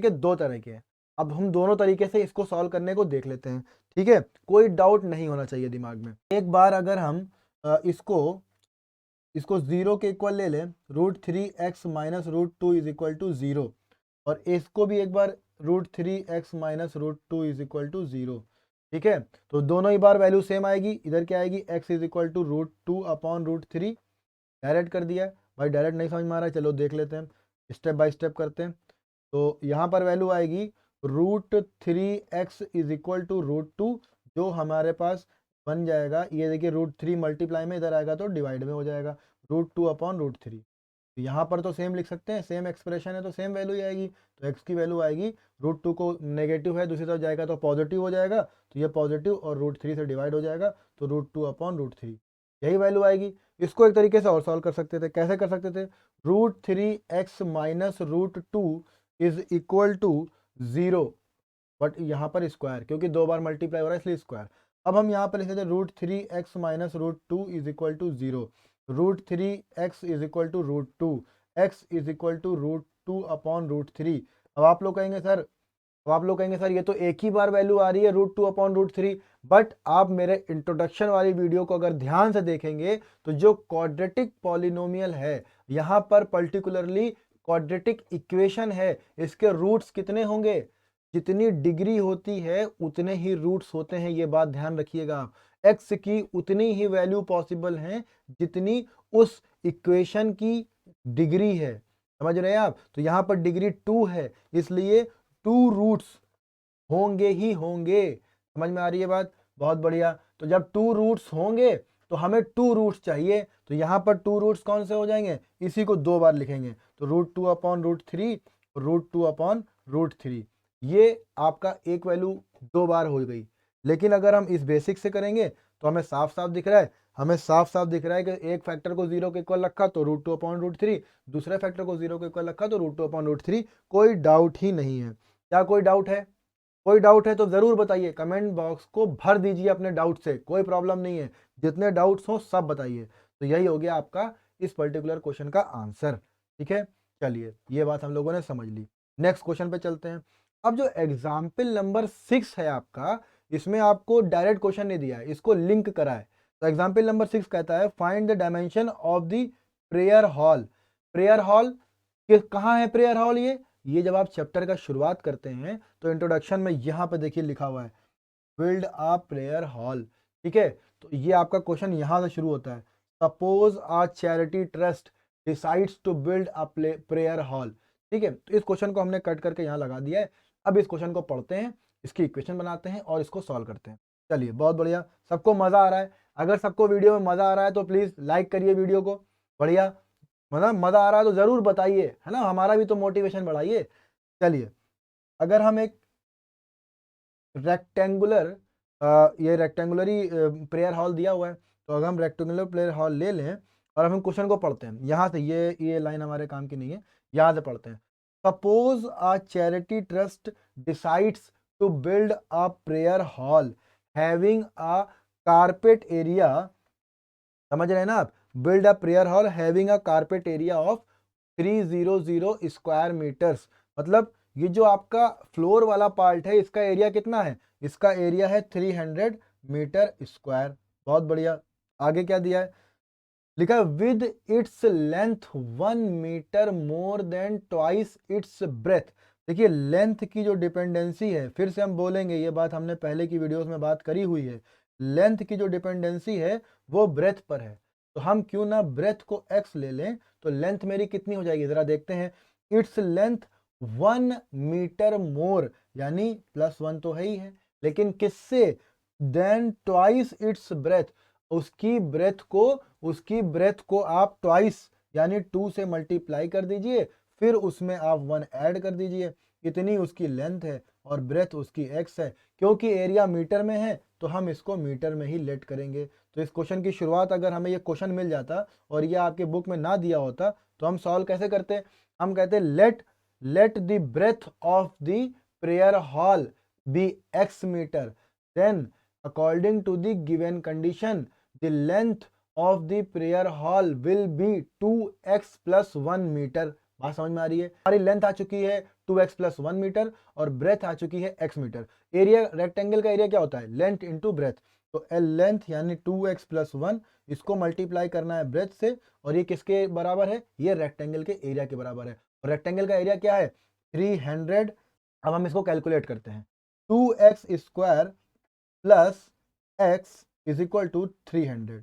के दो तरीके हैं। अब हम दोनों तरीके से इसको सॉल्व करने को देख लेते हैं, ठीक है? कोई डाउट नहीं होना चाहिए दिमाग में। एक बार अगर हम इसको 0 के इक्वल ले लें, √3x minus √2 is equal to 0, और इसको भी एक बार √3x minus √2 is equal to 0, ठीक है? तो दोनों ही बार वैल्यू सेम आएगी। इधर क्या आएगी? x is equal to √2 upon √3। Direct कर दिया है भाई, डायरेक्ट नहीं समझ में आ रहा है, चलो देख लेते हैं, स्टेप बाय स्टेप करते हैं। तो यहाँ पर वैल्यू आएगी √3x इज इक्वल टू √2, जो हमारे पास बन जाएगा, ये देखिए √3 मल्टीप्लाई में इधर आएगा तो डिवाइड में हो जाएगा, √2 अपॉन √3। तो यहाँ पर तो सेम लिख सकते हैं, सेम एक्सप्रेशन है तो सेम वैल्यू ही आएगी। तो x की वैल्यू आएगी, √2 को नेगेटिव है दूसरी तरफ जाएगा तो पॉजिटिव हो जाएगा, तो ये पॉजिटिव और √3 से डिवाइड हो जाएगा, तो √2 अपॉन √3 यही वैल्यू आएगी। इसको एक तरीके से और सॉल्व कर सकते थे, कैसे कर सकते थे? √3x minus √2 is equal to 0, but यहाँ पर स्क्वायर, क्योंकि दो बार मल्टीप्लाई हो रहा है इसलिए स्क्वायर। अब हम यहाँ पर लिख देते हैं √3x minus √2 is equal to 0, √3x is equal to √2, x is equal to √2 upon √3। अब आप लोग कहेंगे सर, ये तो एक ही बार वैल्यू आ रही है √2 अपॉन √3, बट आप मेरे इंट्रोडक्शन वाली वीडियो को अगर ध्यान से देखेंगे तो जो क्वाड्रेटिक पॉलिनोमियल है, यहाँ पर पर्टिकुलरली क्वाड्रेटिक इक्वेशन है, इसके रूट्स कितने होंगे? जितनी डिग्री होती है उतने ही रूट्स होते हैं, ये बात ध्यान रखिएगा आप। x की उतनी ही वैल्यू पॉसिबल है जितनी उस इक्वेशन की डिग्री है, समझ रहे हैं आप? तो यहाँ पर डिग्री 2 है, इसलिए 2 रूट्स होंगे ही होंगे। समझ में आ रही है बात? बहुत बढ़िया। तो जब 2 रूट्स होंगे तो हमें 2 रूट्स चाहिए, तो यहाँ पर 2 रूट्स कौन से हो जाएंगे? इसी को दो बार लिखेंगे, तो √2 अपॉन √3, √2 अपॉन √3। ये आपका एक वैल्यू दो बार हो गई। लेकिन अगर हम इस बेसिक से करेंगे तो हमें साफ साफ दिख रहा है, कि एक फैक्टर को 0 के इक्वल रखा तो √2 अपॉन √3, दूसरे फैक्टर को 0 के इक्वल रखा तो √2 अपॉन √3। कोई डाउट ही नहीं है। क्या कोई डाउट है? कोई डाउट है तो जरूर बताइए, कमेंट बॉक्स को भर दीजिए अपने डाउट से, कोई प्रॉब्लम नहीं है, जितने डाउट्स हो सब बताइए। तो यही हो गया आपका इस पर्टिकुलर क्वेश्चन का आंसर, ठीक है? चलिए, ये बात हम लोगों ने समझ ली। नेक्स्ट क्वेश्चन पे चलते हैं। अब जो एग्जाम्पल नंबर 6 है आपका, इसमें आपको डायरेक्ट क्वेश्चन नहीं दिया है, इसको लिंक करा है। तो एग्जाम्पल नंबर 6 कहता है find the dimension of the prayer hall. Prayer hall कहाँ है? प्रेयर हॉल ये जब आप चैप्टर का शुरुआत करते हैं तो इंट्रोडक्शन में यहाँ पे देखिए लिखा हुआ है बिल्ड अ प्रेयर हॉल, ठीक है? तो ये आपका क्वेश्चन यहाँ से शुरू होता है। Suppose a charity trust decides to build a prayer hall, ठीक है? तो इस क्वेश्चन को हमने कट करके यहाँ लगा दिया है। अब इस क्वेश्चन को पढ़ते हैं, इसकी इक्वेशन बनाते हैं और इसको सॉल्व करते हैं। चलिए, बहुत बढ़िया, सबको मजा आ रहा है। अगर सबको वीडियो में मज़ा आ रहा है तो प्लीज़ लाइक करिए वीडियो को, बढ़िया, मतलब मज़ा आ रहा है तो ज़रूर बताइए, है ना, हमारा भी तो मोटिवेशन बढ़ाइए। चलिए, अगर हम एक रेक्टेंगुलर ये रेक्टेंगुलर ही प्रेयर हॉल दिया हुआ है, तो अगर हम रेक्टेंगुलर प्रेयर हॉल ले लें और हम क्वेश्चन को पढ़ते हैं यहाँ से, ये लाइन हमारे काम की नहीं है, यहाँ से पढ़ते हैं। Suppose a charity trust decides to build a prayer hall having a carpet area, समझ रहे हैं ना आप, build a prayer hall having a carpet area of 300 square metres, मतलब ये जो आपका फ्लोर वाला पार्ट है इसका एरिया कितना है, इसका एरिया है 300 मीटर स्क्वायर। बहुत बढ़िया, आगे क्या दिया है, लिखा है with its length 1 metre more than twice its breadth. देखिए लेंथ की जो डिपेंडेंसी है, फिर से हम बोलेंगे, ये बात हमने पहले की वीडियोस में बात करी हुई है, लेंथ की जो डिपेंडेंसी है वो ब्रेथ पर है, तो हम क्यों ना ब्रेथ को x ले लें, तो लेंथ मेरी कितनी हो जाएगी जरा देखते हैं। इट्स लेंथ 1 मीटर मोर, यानी +1 तो है ही है, लेकिन किससे, देन ट्वाइस इट्स ब्रेथ, उसकी ब्रेथ को आप ट्वाइस यानी 2 से मल्टीप्लाई कर दीजिए, फिर उसमें आप 1 ऐड कर दीजिए, इतनी उसकी लेंथ है और ब्रेथ उसकी x है। क्योंकि एरिया मीटर में है तो हम इसको मीटर में ही लेट करेंगे। तो इस क्वेश्चन की शुरुआत, अगर हमें ये क्वेश्चन मिल जाता और ये आपके बुक में ना दिया होता तो हम सॉल्व कैसे करते, हम कहते let the breadth of the prayer hall be x metre, then according to the given condition the length of the prayer hall will be 2x plus 1 metre. बात समझ में आ रही है, हमारी लेंथ आ चुकी है 2x plus 1 मीटर और breath आ चुकी है x मीटर। एरिया, रेक्टेंगल का एरिया क्या होता है, लेंथ इंटू ब्रेथ, तो लेंथ यानी 2x plus 1, इसको मल्टीप्लाई करना है ब्रेथ से, और ये किसके बराबर है, ये रेक्टेंगल के एरिया के बराबर है, और रेक्टेंगल का एरिया क्या है 300। अब हम इसको कैलकुलेट करते हैं, 2x square plus x is equal to 300।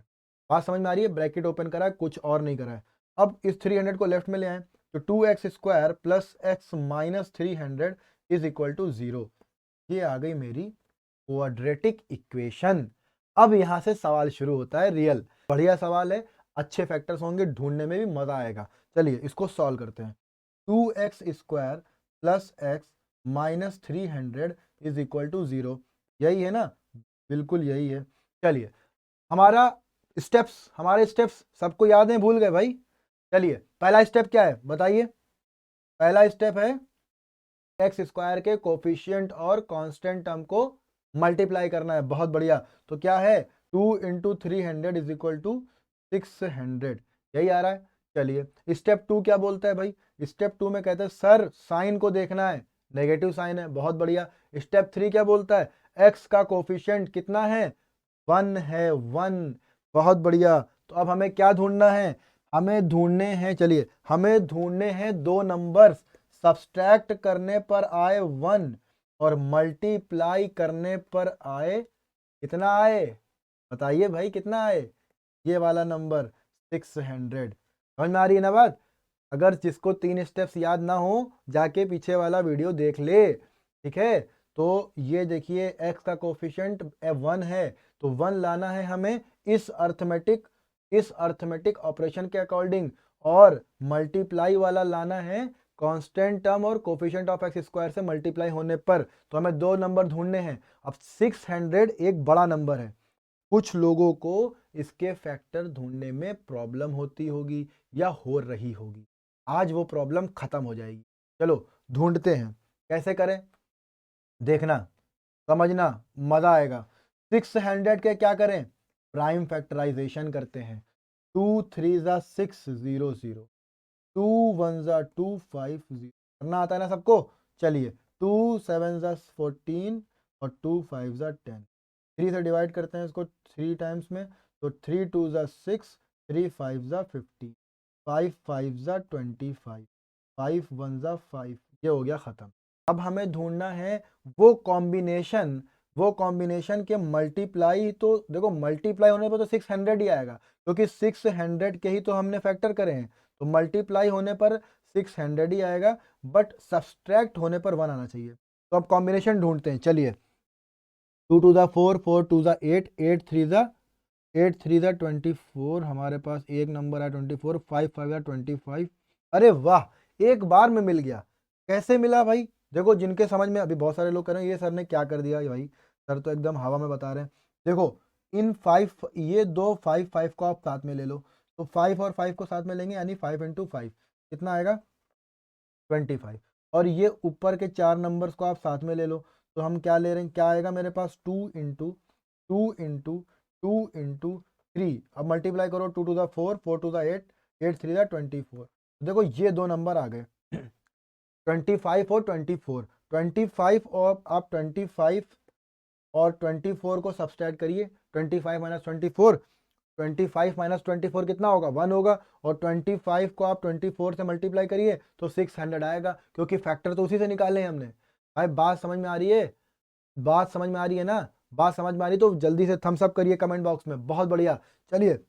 बात समझ में आ रही है, ब्रैकेट ओपन करा है, कुछ और नहीं करा है। अब इस 300 को लेफ्ट में ले आए, तो 2x square plus x minus 300 is equal to 0। ये आ गई मेरी क्वाड्रेटिक इक्वेशन। अब यहां से सवाल शुरू होता है रियल, बढ़िया सवाल है, अच्छे फैक्टर्स होंगे, ढूंढने में भी मजा आएगा। चलिए इसको सॉल्व करते हैं। 2x square plus x minus 300 is equal to 0, यही है ना, बिल्कुल यही है। चलिए हमारे स्टेप्स सबको याद है, भूल गए भाई। चलिए पहला स्टेप क्या है बताइए, पहला स्टेप है एक्स स्क्वायर के कोफिशिएंट और कांस्टेंट टर्म को मल्टीप्लाई करना है। बहुत बढ़िया, तो क्या है 2 इंटू 300 इज इक्वल टू 600, यही आ रहा है। चलिए स्टेप 2 क्या बोलता है भाई, स्टेप 2 में कहते हैं सर साइन को देखना है, नेगेटिव साइन है, बहुत बढ़िया। स्टेप 3 क्या बोलता है, एक्स का कोफिशिएंट कितना है, 1 है, 1, बहुत बढ़िया। तो अब हमें क्या ढूंढना है, हमें ढूंढने हैं, चलिए हमें ढूंढने हैं दो नंबर्स, सब्सट्रैक्ट करने पर आए 1 और मल्टीप्लाई करने पर आए, कितना आए बताइए भाई, कितना आए, ये वाला नंबर 600। समझ में आ रही है ना बात। अगर जिसको 3 स्टेप्स याद ना हो जाके पीछे वाला वीडियो देख ले, ठीक है। तो ये देखिए x का कोफिशिएंट 1 है, तो 1 लाना है हमें इस अर्थमेटिक ऑपरेशन के अकॉर्डिंग, और मल्टीप्लाई वाला लाना है कांस्टेंट टर्म और कोफिशिएंट ऑफ एक्स स्क्वायर से मल्टीप्लाई होने पर। तो हमें दो नंबर ढूंढने हैं। अब 600 एक बड़ा नंबर है, कुछ लोगों को इसके फैक्टर ढूंढने में प्रॉब्लम होती होगी या हो रही होगी, आज वो प्रॉब्लम खत्म हो जाएगी। चलो ढूंढते हैं, कैसे करें देखना, समझना, मजा आएगा। 600 के क्या करें, प्राइम फैक्टराइजेशन करते हैं। 2 3 जा 600, 2 1 जा 250, करना आता है ना सबको। चलिए 2 7 जा 14 और 2 5 जा 10, 3 से डिवाइड करते हैं इसको 3 टाइम्स में, तो 3 2 जा 6, 3 5 जा 50, 5 5 जा 25, 5 1 जा 5, ये हो गया खत्म। अब हमें ढूंढना है वो कॉम्बिनेशन के मल्टीप्लाई, तो देखो मल्टीप्लाई होने पर तो 600 ही आएगा, क्योंकि 600 के ही तो हमने फैक्टर करे हैं, तो मल्टीप्लाई होने पर 600 ही आएगा, बट सब्सट्रैक्ट होने पर 1 आना चाहिए। तो अब कॉम्बिनेशन ढूंढते हैं, चलिए 2 2 जा 4, 4 2 जा 8, 8 3 जा 8 3 ज़ा 24, हमारे पास एक नंबर है 24, 5 5 ज़ा 25। अरे वाह, एक बार में मिल गया। कैसे मिला भाई? देखो, जिनके समझ में, अभी बहुत सारे लोग कह रहे हैं ये सर ने क्या कर दिया भाई, सर तो एकदम हवा में बता रहे हैं। देखो, इन 5, ये दो 5 5 को आप साथ में ले लो, तो 5 और 5 को साथ में लेंगे, यानी 5 इंटू 5 कितना आएगा 25। और ये ऊपर के 4 नंबर्स को आप साथ में ले लो, तो हम क्या ले रहे हैं, क्या आएगा मेरे पास 2 इंटू 2 इंटू 2 इंटू 3। अब मल्टीप्लाई करो, 2 to the 4, 4 to the 8, 8 3 the 24। देखो ये दो नंबर आ गए 25 और 24। 25 और आप 25 और 24 को सब्सट्रैक्ट करिए, 25 माइनस 24, 25 माइनस 24 कितना होगा 1 होगा, और 25 को आप 24 से मल्टीप्लाई करिए तो 600 आएगा, क्योंकि फैक्टर तो उसी से निकाले हैं हमने। भाई बात समझ में आ रही है? बात समझ में आ रही है ना? बात समझ में आ रही है तो जल्दी से थम्स अप करिए कमेंट बॉक्स में। बहुत बढ़िया। चलिए,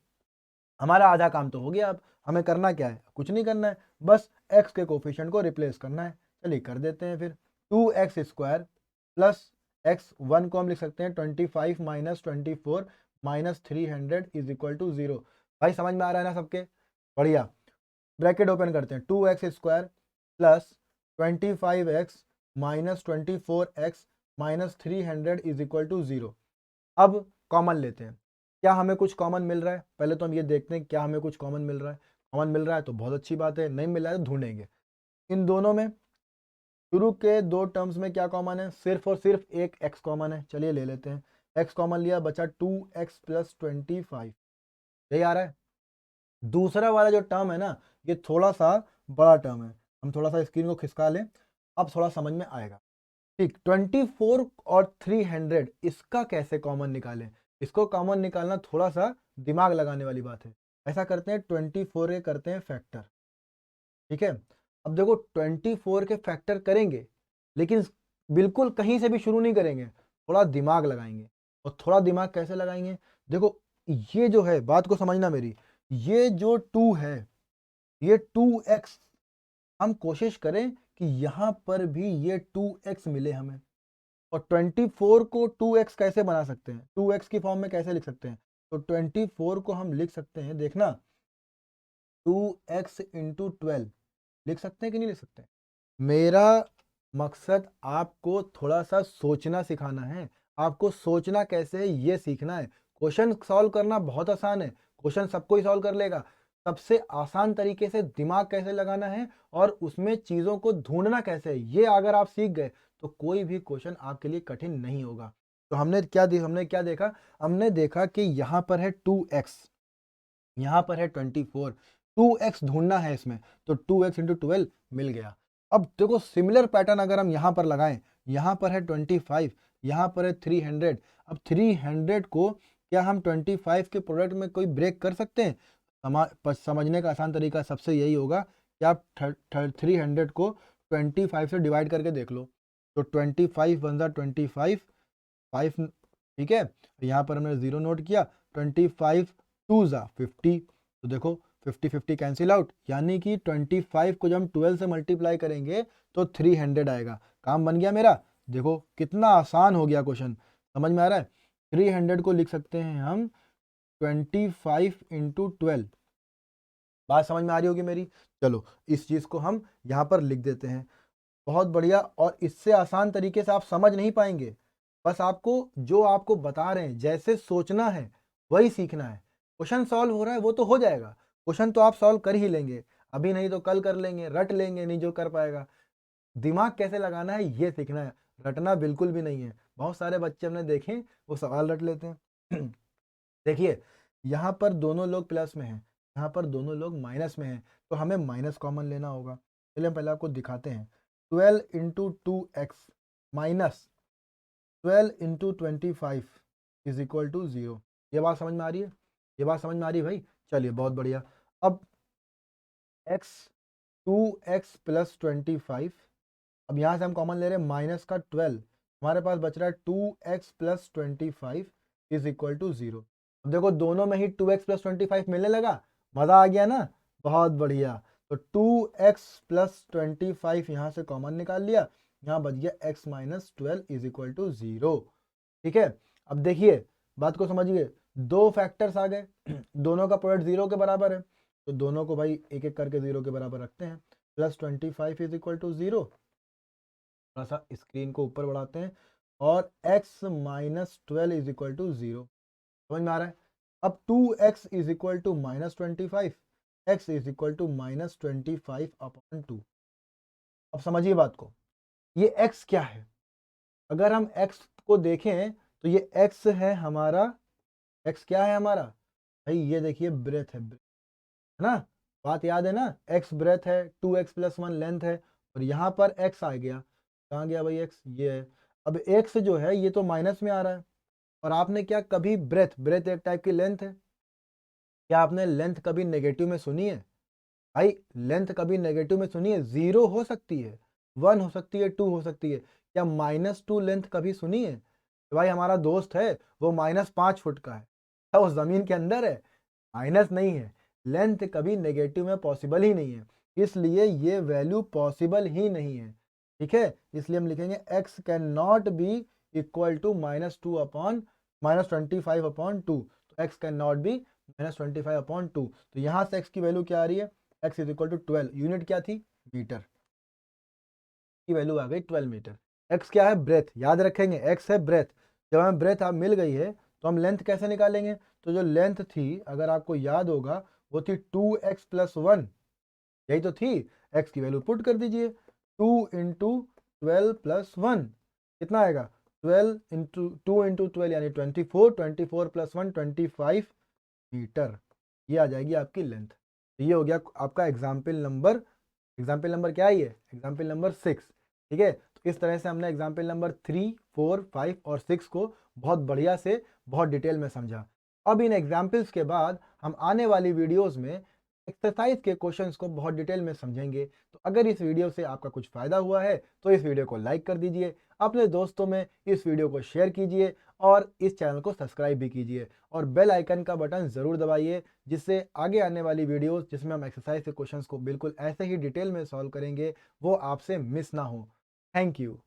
हमारा आधा काम तो हो गया। अब हमें करना क्या है? कुछ नहीं करना है, बस x के कोफिशिएंट को रिप्लेस करना है। चलिए कर देते हैं फिर। 2x स्क्वायर प्लस x, 1 को हम लिख सकते हैं 25 minus 24 minus 300 is equal to 0। भाई समझ में आ रहा है ना सबके? बढ़िया। ब्रैकेट ओपन करते हैं, 2x square plus 25x minus 24x minus 300 is equal to 0। अब कॉमन लेते हैं। क्या हमें कुछ कॉमन मिल रहा है? पहले तो हम ये देखते हैं क्या हमें कुछ कॉमन मिल रहा है। कॉमन मिल रहा है तो बहुत अच्छी बात है, नहीं मिल रहा है तो ढूंढेंगे। इन दोनों में शुरू के दो टर्म्स में क्या कॉमन है? सिर्फ और सिर्फ एक x कॉमन है। चलिए ले लेते हैं, x कॉमन लिया, बचा 2x प्लस 25। यही आ रहा है। दूसरा वाला जो टर्म है ना, ये थोड़ा सा बड़ा टर्म है। हम थोड़ा सा स्क्रीन को खिसका लें, अब थोड़ा समझ में आएगा। ठीक, 24 और 300 इसका कैसे कॉमन निकालें? इसको कॉमन निकालना थोड़ा सा दिमाग लगाने वाली बात है। ऐसा करते हैं, 24 के करते हैं फैक्टर। ठीक है, अब देखो 24 के फैक्टर करेंगे, लेकिन बिल्कुल कहीं से भी शुरू नहीं करेंगे, थोड़ा दिमाग लगाएंगे। और थोड़ा दिमाग कैसे लगाएंगे? देखो, ये जो है, बात को समझना मेरी, ये जो 2 है, ये 2x, हम कोशिश करें कि यहां पर भी ये 2x मिले हमें। और 24 को 2x कैसे बना सकते हैं? 2x की फॉर्म में कैसे लिख सकते हैं? तो 24 को हम लिख सकते हैं, देखना, 2x इंटू 12 लिख सकते हैं कि नहीं लिख सकते? मेरा मकसद आपको थोड़ा सा सोचना सिखाना है। आपको सोचना कैसे है ये सीखना है। क्वेश्चन सॉल्व करना बहुत आसान है, क्वेश्चन सबको ही सॉल्व कर लेगा। सबसे आसान तरीके से दिमाग कैसे लगाना है और उसमें चीज़ों को ढूंढना कैसे है, ये अगर आप सीख गए तो कोई भी क्वेश्चन आपके लिए कठिन नहीं होगा। तो हमने क्या देखा? हमने देखा कि यहाँ पर है 2x, यहाँ पर है 24, 2x ढूंढना है इसमें, तो 2x इंटू 12 मिल गया। अब देखो सिमिलर पैटर्न अगर हम यहाँ पर लगाएं, यहाँ पर है 25, यहाँ पर है 300। अब 300 को क्या हम 25 के प्रोडक्ट में कोई ब्रेक कर सकते हैं? समझने का आसान तरीका सबसे यही होगा कि आप 300 को 25 से डिवाइड करके देख लो। तो 25 वन ज़ा 25, 5, ठीक है, यहाँ पर हमने 0 नोट किया। 25 2 ज़ा 50, तो देखो 50 50 कैंसिल आउट, यानी कि 25 को जब हम 12 से मल्टीप्लाई करेंगे तो 300 आएगा। काम बन गया मेरा। देखो कितना आसान हो गया क्वेश्चन, समझ में आ रहा है? 300 को लिख सकते हैं हम 25 इंटू 12। बात समझ में आ रही होगी मेरी? चलो इस चीज़ को हम यहाँ पर लिख देते हैं। बहुत बढ़िया। और इससे आसान तरीके से आप समझ नहीं पाएंगे। बस आपको जो आपको बता रहे हैं जैसे सोचना है वही सीखना है। क्वेश्चन सॉल्व हो रहा है वो तो हो जाएगा, क्वेश्चन तो आप सॉल्व कर ही लेंगे, अभी नहीं तो कल कर लेंगे, रट लेंगे, नहीं जो कर पाएगा। दिमाग कैसे लगाना है ये सीखना है, रटना बिल्कुल भी नहीं है। बहुत सारे बच्चे हमने देखे वो सवाल रट लेते हैं। देखिए, यहाँ पर दोनों लोग प्लस में हैं, यहाँ पर दोनों लोग माइनस में हैं, तो हमें माइनस कॉमन लेना होगा। चलिए हम पहले आपको दिखाते हैं। 12 into 2x minus 12 into 25 is equal to 0। ये बात समझ में आ रही है? ये बात समझ में आ रही है भाई? चलिए बहुत बढ़िया। अब x, 2x प्लस 25, अब यहाँ से हम कॉमन ले रहे हैं माइनस का 12, हमारे पास बच रहा है 2x plus 25 is equal to 0। अब देखो दोनों में ही 2x प्लस 25 मिलने लगा, मज़ा आ गया ना? बहुत बढ़िया। तो 2x प्लस 25 यहाँ से कॉमन निकाल लिया, यहाँ बच गया x minus 12 is equal to 0। ठीक है, अब देखिए बात को समझिए, दो फैक्टर्स आ गए, दोनों का प्रोडक्ट 0 के बराबर है, तो दोनों को भाई एक एक करके 0 के बराबर रखते हैं। प्लस 25 इज इक्वल टू 0, थोड़ा सा स्क्रीन को ऊपर बढ़ाते हैं, और x minus 12 is equal to 0। समझ में आ रहा है? अब 2x is equal to minus 25, x is equal to minus 25 upon 2। अब समझिए बात को, ये x क्या है? अगर हम x को देखें तो ये x है हमारा, x क्या है हमारा भाई? ये देखिए ब्रेथ है ना? बात याद है ना? x ब्रेथ है, 2x प्लस 1 लेंथ है, और यहाँ पर x आ गया। कहाँ गया भाई x? ये है। अब x जो है ये तो माइनस में आ रहा है, और आपने क्या कभी ब्रेथ, ब्रेथ एक टाइप की लेंथ है, क्या आपने लेंथ कभी नेगेटिव में सुनी है? भाई लेंथ कभी नेगेटिव में सुनी है? 0 हो सकती है, 1 हो सकती है, 2 हो सकती है। क्या -2 लेंथ कभी सुनी है? तो भाई हमारा दोस्त है वो -5 फुट का है, क्या वो जमीन के अंदर है? माइनस नहीं है। लेंथ कभी नेगेटिव में पॉसिबल ही नहीं है, इसलिए ये वैल्यू पॉसिबल ही नहीं है। ठीक है, इसलिए हम लिखेंगे x can not be equal to -2 upon -25 upon 2। तो x can not be -25 upon 2। तो यहाँ से x की वैल्यू क्या आ रही है? x is equal to 12। Unit क्या थी? मीटर की वैल्यू आ गई 12 मीटर। x क्या है? ब्रेथ। याद रखेंगे x है ब्रेथ। जब हमें ब्रेथ आप मिल गई है तो हम लेंथ कैसे निकालेंगे? तो जो लेंथ थी, अगर आपको याद होगा, वो थी 2x प्लस 1, यही तो थी। x की वैल्यू पुट कर दीजिए, 2 इंटू 12 प्लस 1 कितना आएगा? 12 इंटू 2 इंटू 12 यानी 24, 24 प्लस 1 25 मीटर। ये आ जाएगी आपकी लेंथ। तो ये हो गया आपका एग्जाम्पल नंबर क्या है ये? Example number 6। ठीक है, तो इस तरह से हमने एग्जाम्पल नंबर 3, 4, 5 और 6 को बहुत बढ़िया से, बहुत डिटेल में समझा। अब इन एग्जाम्पल्स के बाद हम आने वाली वीडियोस में एक्सरसाइज के क्वेश्चंस को बहुत डिटेल में समझेंगे। तो अगर इस वीडियो से आपका कुछ फ़ायदा हुआ है तो इस वीडियो को लाइक कर दीजिए, अपने दोस्तों में इस वीडियो को शेयर कीजिए, और इस चैनल को सब्सक्राइब भी कीजिए, और बेल आइकन का बटन ज़रूर दबाइए, जिससे आगे आने वाली वीडियोस जिसमें हम एक्सरसाइज के क्वेश्चंस को बिल्कुल ऐसे ही डिटेल में सॉल्व करेंगे, वो आपसे मिस ना हो। Thank you.